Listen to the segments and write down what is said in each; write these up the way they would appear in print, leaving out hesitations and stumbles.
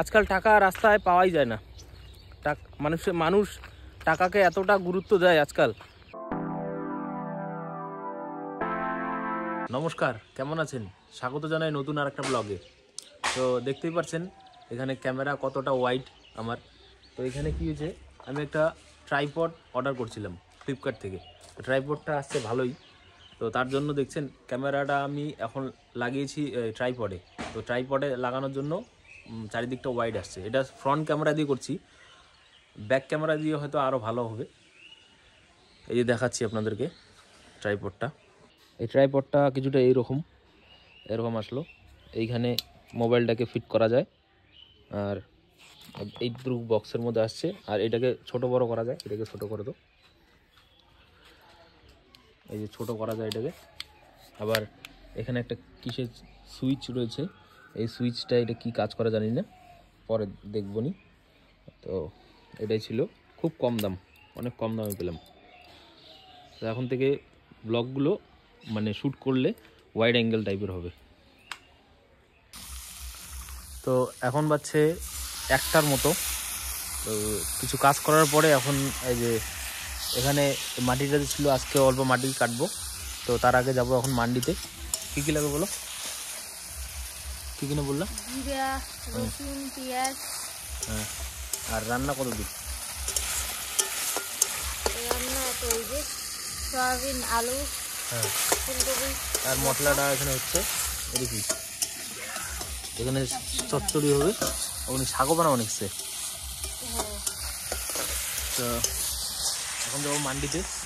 আজকাল টাকা রাস্তায় পাওয়াই যায় না। মানুষ টাকাকে এতটা গুরুত্ব দেয় আজকাল। নমস্কার, কেমন আছেন? স্বাগত জানাই নতুন আর একটা ব্লগে। তো দেখতেই পাচ্ছেন এখানে ক্যামেরা কতটা ওয়াইড আমার। তো এখানে কি হয়েছে, আমি একটা ট্রাইপড অর্ডার করছিলাম ফ্লিপকার্ট থেকে। ট্রাইপডটা আসছে ভালোই। তো তার জন্য দেখছেন ক্যামেরাটা আমি এখন লাগিয়েছি ট্রাইপডে। তো ট্রাইপডে লাগানোর জন্য চারিদিকটা ওয়াইড আসছে। এটা ফ্রন্ট ক্যামেরা দিয়ে করছি, ব্যাক ক্যামেরা দিয়ে হয়তো আরও ভালো হবে। এই যে দেখাচ্ছি আপনাদেরকে ট্রাইপডটা। এই ট্রাইপডটা কিছুটা এরকম আসলো। এইখানে মোবাইলটাকে ফিট করা যায়, আর এই দুটো বক্সের মধ্যে আসছে। আর এটাকে ছোট বড় করা যায়, এটাকে ছোট করে দাও, এই যে ছোট করা যায় এটাকে। আবার এখানে একটা কিসের সুইচ রয়েছে, এই সুইচটা এটা কি কাজ করে জানি না, পরে দেখবনি। তো এটাই ছিল, খুব কম দাম, অনেক কম দামে পেলাম। তো এখন থেকে ব্লগগুলো মানে শ্যুট করলে ওয়াইড অ্যাঙ্গেল টাইপের হবে। তো এখন বাজছে 1টার মতো। তো কিছু কাজ করার পরে এখন এই যে এখানে মাটিটা ছিল, আজকে অল্প মাটি কাটবো। তো তার আগে যাব এখন মান্ডিতে। কী কী লাগবে বলো, কী কিনে বললাম? জিরা, রসুন, পেঁয়াজ। হ্যাঁ, আর রান্না কত দিন? রান্না তো এই যে সয়াবিন, আলু, হ্যাঁ, ফুলকপি। আর মশলাটা এখানে হচ্ছে দেখি, এখানে চচ্চড়ি হবে, ওখানে শাকও বানাবো নিচ্ছে। তো এখন যাবো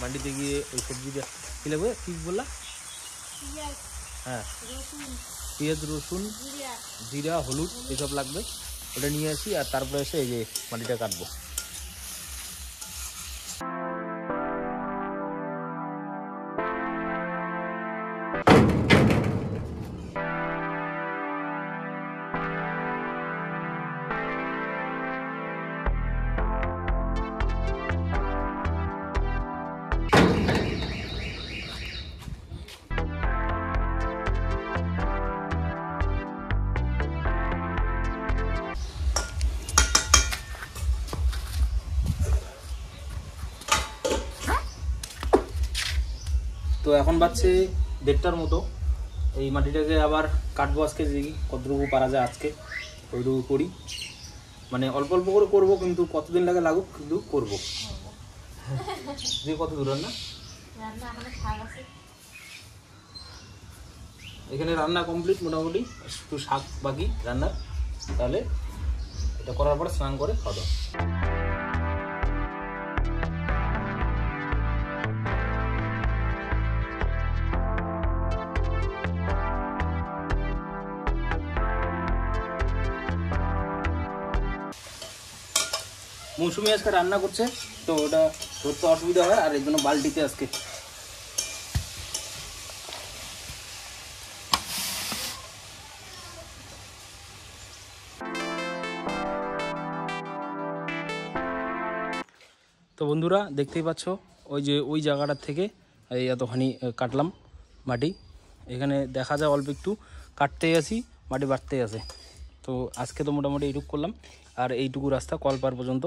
মান্ডিতে গিয়ে ওই সবজিটা কী লাগবে, কী বললা? হ্যাঁ, পেঁয়াজ, রসুন, জিরা, হলুদ এসব লাগবে, ওটা নিয়ে আসি। আর তারপরে এসে এই যে মাটিটা কাটবো। তো এখন বাজছে 1:30টার মতো। এই মাটিটাকে আবার কাটবো আজকে, দেখি কতটুকু পারা যায় আজকে, ওইটুকু করি। মানে অল্প অল্প করে করবো, কিন্তু কতদিন লাগুক কিন্তু করবো। যে কত দূর রান্না, এখানে রান্না কমপ্লিট মোটামুটি, একটু শাক বাকি রান্নার। তাহলে এটা করার পরে স্নান করে খাওয়া দাওয়া। মৌসুমি আজকে রান্না করছে, তো ওটা ধরতে অসুবিধা হয়, আর এই জন্য বালতিতে আজকে। তো বন্ধুরা দেখতেই পাচ্ছ, ওই যে ওই জায়গাটার থেকে এই এতখানি কাটলাম মাটি। এখানে দেখা যায় অল্প একটু কাটতেই আসি, মাটি বাড়তেই আছে। তো আজকে তো মোটামুটি এইটুকু করলাম, আর এইটুকু রাস্তা কলপার পর্যন্ত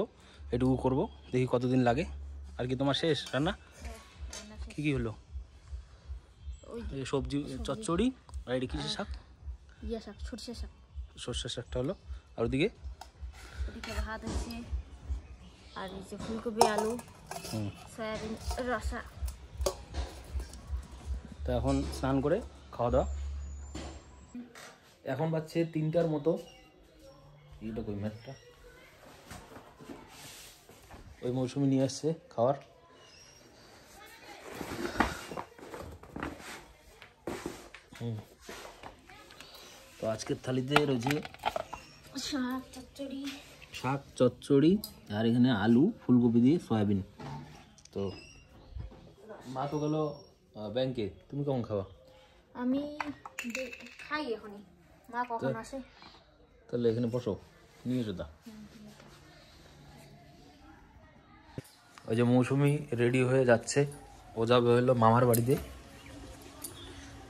এটুকু করব, দেখি কতদিন লাগে। আর কি তোমার শেষ রান্না? কি কি হলো? সবজি চচ্চড়ি, আর এটা কিসের শাক? সর্ষের শাকটা হলো। আর ওদিকে ভাত আছে, আর এই যে ফুলকপি, আলু, সয়াবিন রসা। তো এখন স্নান করে খাওয়া দাওয়া। এখন বাজছে 3টার মতো। এইটা কই ম্যাটটা, ওই মৌসুমি নিয়ে আসছে খাওয়ার। তো আজকের থালিতে রয়েছে শাক, চচ্চড়ি, আর এখানে আলু, ফুলকপি দিয়ে সয়াবিন। তো মা তো গেল ব্যাংকে, তুমি কখন খাওয়া? আমি খাই এখনই, মা কখন আসে? তাহলে এখানে বসো, নিয়ে এসো দা। ওই যে মৌসুমি রেডি হয়ে যাচ্ছে, ও যাবে হলো মামার বাড়িতে,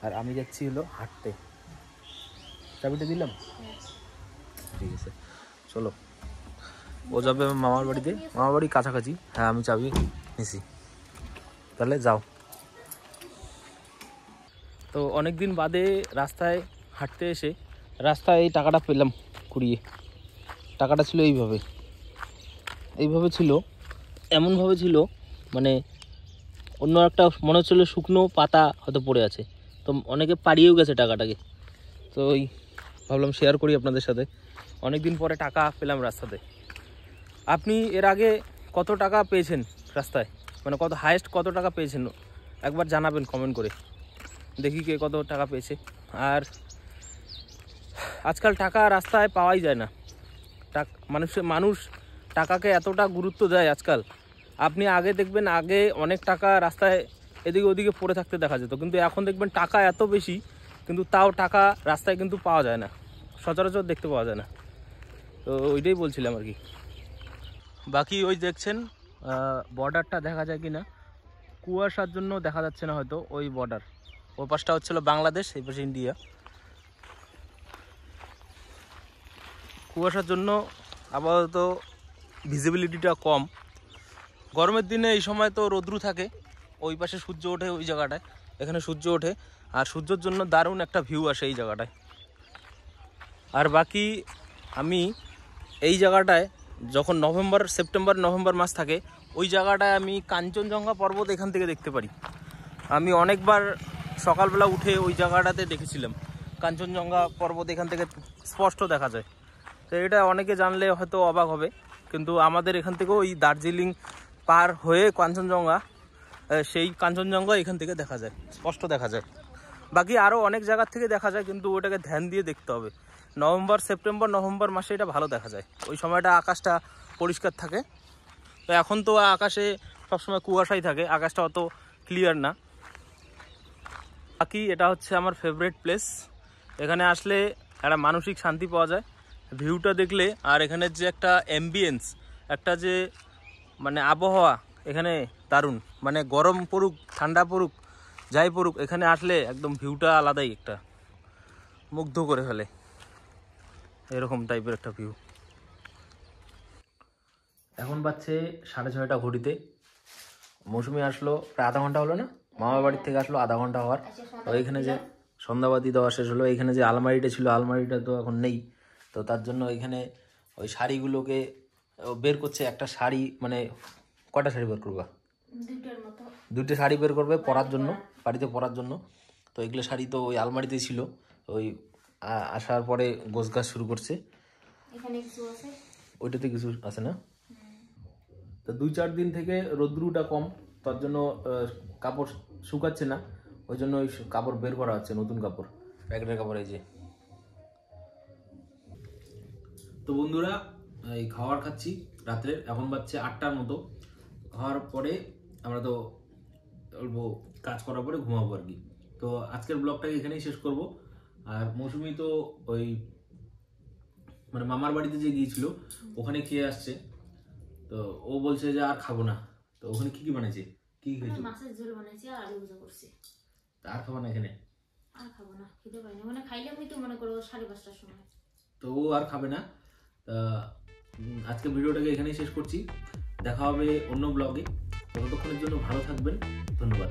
আর আমি যাচ্ছি হলো হাঁটতে। চাবিটা দিলাম। ঠিক আছে চলো। ও যাবে মামার বাড়িতে, মামার বাড়ি কাছাকাছি। হ্যাঁ আমি চাবি নিছি, তাহলে যাও। তো অনেক দিন বাদে রাস্তায় হাঁটতে এসে রাস্তায় এই টাকাটা পেলাম কুড়িয়ে। টাকাটা ছিল এইভাবে ছিল, এমনভাবে ছিল মানে অন্য একটা মনে হচ্ছিল শুকনো পাতা হয়তো পড়ে আছে। তো অনেকে পাড়িয়েও গেছে টাকাটাকে। তো ওই ভাবলাম শেয়ার করি আপনাদের সাথে। অনেক দিন পরে টাকা পেলাম রাস্তাতে। আপনি এর আগে কত টাকা পেয়েছেন রাস্তায়, মানে কত হাইয়েস্ট কত টাকা পেয়েছেন একবার জানাবেন কমেন্ট করে, দেখি কে কত টাকা পেয়েছে। আর আজকাল টাকা রাস্তায় পাওয়াই যায় না। মানুষ টাকাকে এতটা গুরুত্ব দেয় আজকাল। আপনি আগে দেখবেন, আগে অনেক টাকা রাস্তায় এদিকে ওদিকে পড়ে থাকতে দেখা যেত, কিন্তু এখন দেখবেন টাকা এত বেশি কিন্তু তাও টাকা রাস্তায় কিন্তু পাওয়া যায় না, সচরাচর দেখতে পাওয়া যায় না। তো ওইটাই বলছিলাম আর কি। বাকি ওই দেখছেন বর্ডারটা দেখা যায় কি না, কুয়াশার জন্য দেখা যাচ্ছে না হয়তো। ওই বর্ডার, ওই পাশটা হচ্ছিল বাংলাদেশ, এই পাশে ইন্ডিয়া। কুয়াশার জন্য আপাতত ভিজিবিলিটিটা কম। গরমের দিনে এই সময় তো রৌদ্র থাকে, ওই পাশে সূর্য ওঠে ওই জায়গাটায়, এখানে সূর্য ওঠে আর সূর্যের জন্য দারুণ একটা ভিউ আসে এই জায়গাটায়। আর বাকি আমি এই জায়গাটায় যখন সেপ্টেম্বর নভেম্বর মাস থাকে, ওই জায়গাটায় আমি কাঞ্চনজঙ্ঘা পর্বত এখান থেকে দেখতে পারি। আমি অনেকবার সকালবেলা উঠে ওই জায়গাটাতে দেখেছিলাম কাঞ্চনজঙ্ঘা পর্বত এখান থেকে স্পষ্ট দেখা যায়। তো এটা অনেকে জানলে হয়তো অবাক হবে, কিন্তু আমাদের এখান থেকেও ওই দার্জিলিং পার হয়ে কাঞ্চনজঙ্ঘা, সেই কাঞ্চনজঙ্ঘা এখান থেকে দেখা যায়, স্পষ্ট দেখা যায়। বাকি আরও অনেক জায়গার থেকে দেখা যায়, কিন্তু ওটাকে ধ্যান দিয়ে দেখতে হবে। সেপ্টেম্বর নভেম্বর মাসে এটা ভালো দেখা যায়, ওই সময়টা আকাশটা পরিষ্কার থাকে। তো এখন তো আকাশে সবসময় কুয়াশাই থাকে, আকাশটা অত ক্লিয়ার না। বাকি এটা হচ্ছে আমার ফেভারিট প্লেস। এখানে আসলে একটা মানসিক শান্তি পাওয়া যায় ভিউটা দেখলে। আর এখানের যে একটা অ্যাম্বিয়েন্স, একটা যে মানে আবহাওয়া এখানে দারুণ। মানে গরম পড়ুক ঠান্ডা পড়ুক যাই পড়ুক, এখানে আসলে একদম ভিউটা আলাদাই, একটা মুগ্ধ করে ফেলে, এরকম টাইপের একটা ভিউ। এখন বাজছে 6:30 ঘড়িতে। মৌসুমি আসলো প্রায় আধা ঘন্টা হলো না, মামার বাড়ির থেকে আসলো আধা ঘন্টা হওয়ার। তো এখানে যে সন্ধ্যাবাতি দেওয়া শেষ হলো, এখানে যে আলমারিটা ছিল, আলমারিটা তো এখন নেই। তো তার জন্য এখানে ওই শাড়িগুলোকে বের করছে। একটা শাড়ি মানে কয়টা শাড়ি বের করবা? দুটো শাড়ি বের করবে পরার জন্য, বাড়িতে পরার জন্য। তো এগুলো শাড়ি তো ওই আলমারিতে ছিল, ওই আসার পরে গোছগাছ শুরু করছে। ওইটাতে কিছু আছে না। তো 2-4 দিন থেকে রৌদ্রটা কম, তার জন্য কাপড় শুকাচ্ছে না, ওই জন্য ওই কাপড় বের করা হচ্ছে, নতুন কাপড়, প্যাকেটের কাপড় এই যে। তো বন্ধুরা এই খাবার খাচ্ছি রাত্রে, এখন বাজছে 8টার মতো। খাওয়ার পরে আমরা তো অল্প কাজ করার পরে ঘুমাবো আর কি। তো আজকের ব্লগটাকে এখানেই শেষ করব। আর মৌসুমি তো ওই মানে মামার বাড়িতে যে গিয়েছিল ওখানে খেয়ে আসছে, তো ও বলছে যে আর খাবো না। তো ওখানে কি কি বানাইছে, কি খেয়েছো? মাছের ঝোল বানাইছি আর আলু ভাজা করছি। আর খাবো না এখানে? আর খাবো না, খেতে পারি না, মানে খাইলে আমি তো মনে করো 5:30টার সময়। তো ও আর খাবে না। তা আজকে ভিডিওটাকে এখানেই শেষ করছি, দেখা হবে অন্য ব্লগে। ততক্ষণের জন্য ভালো থাকবেন, ধন্যবাদ।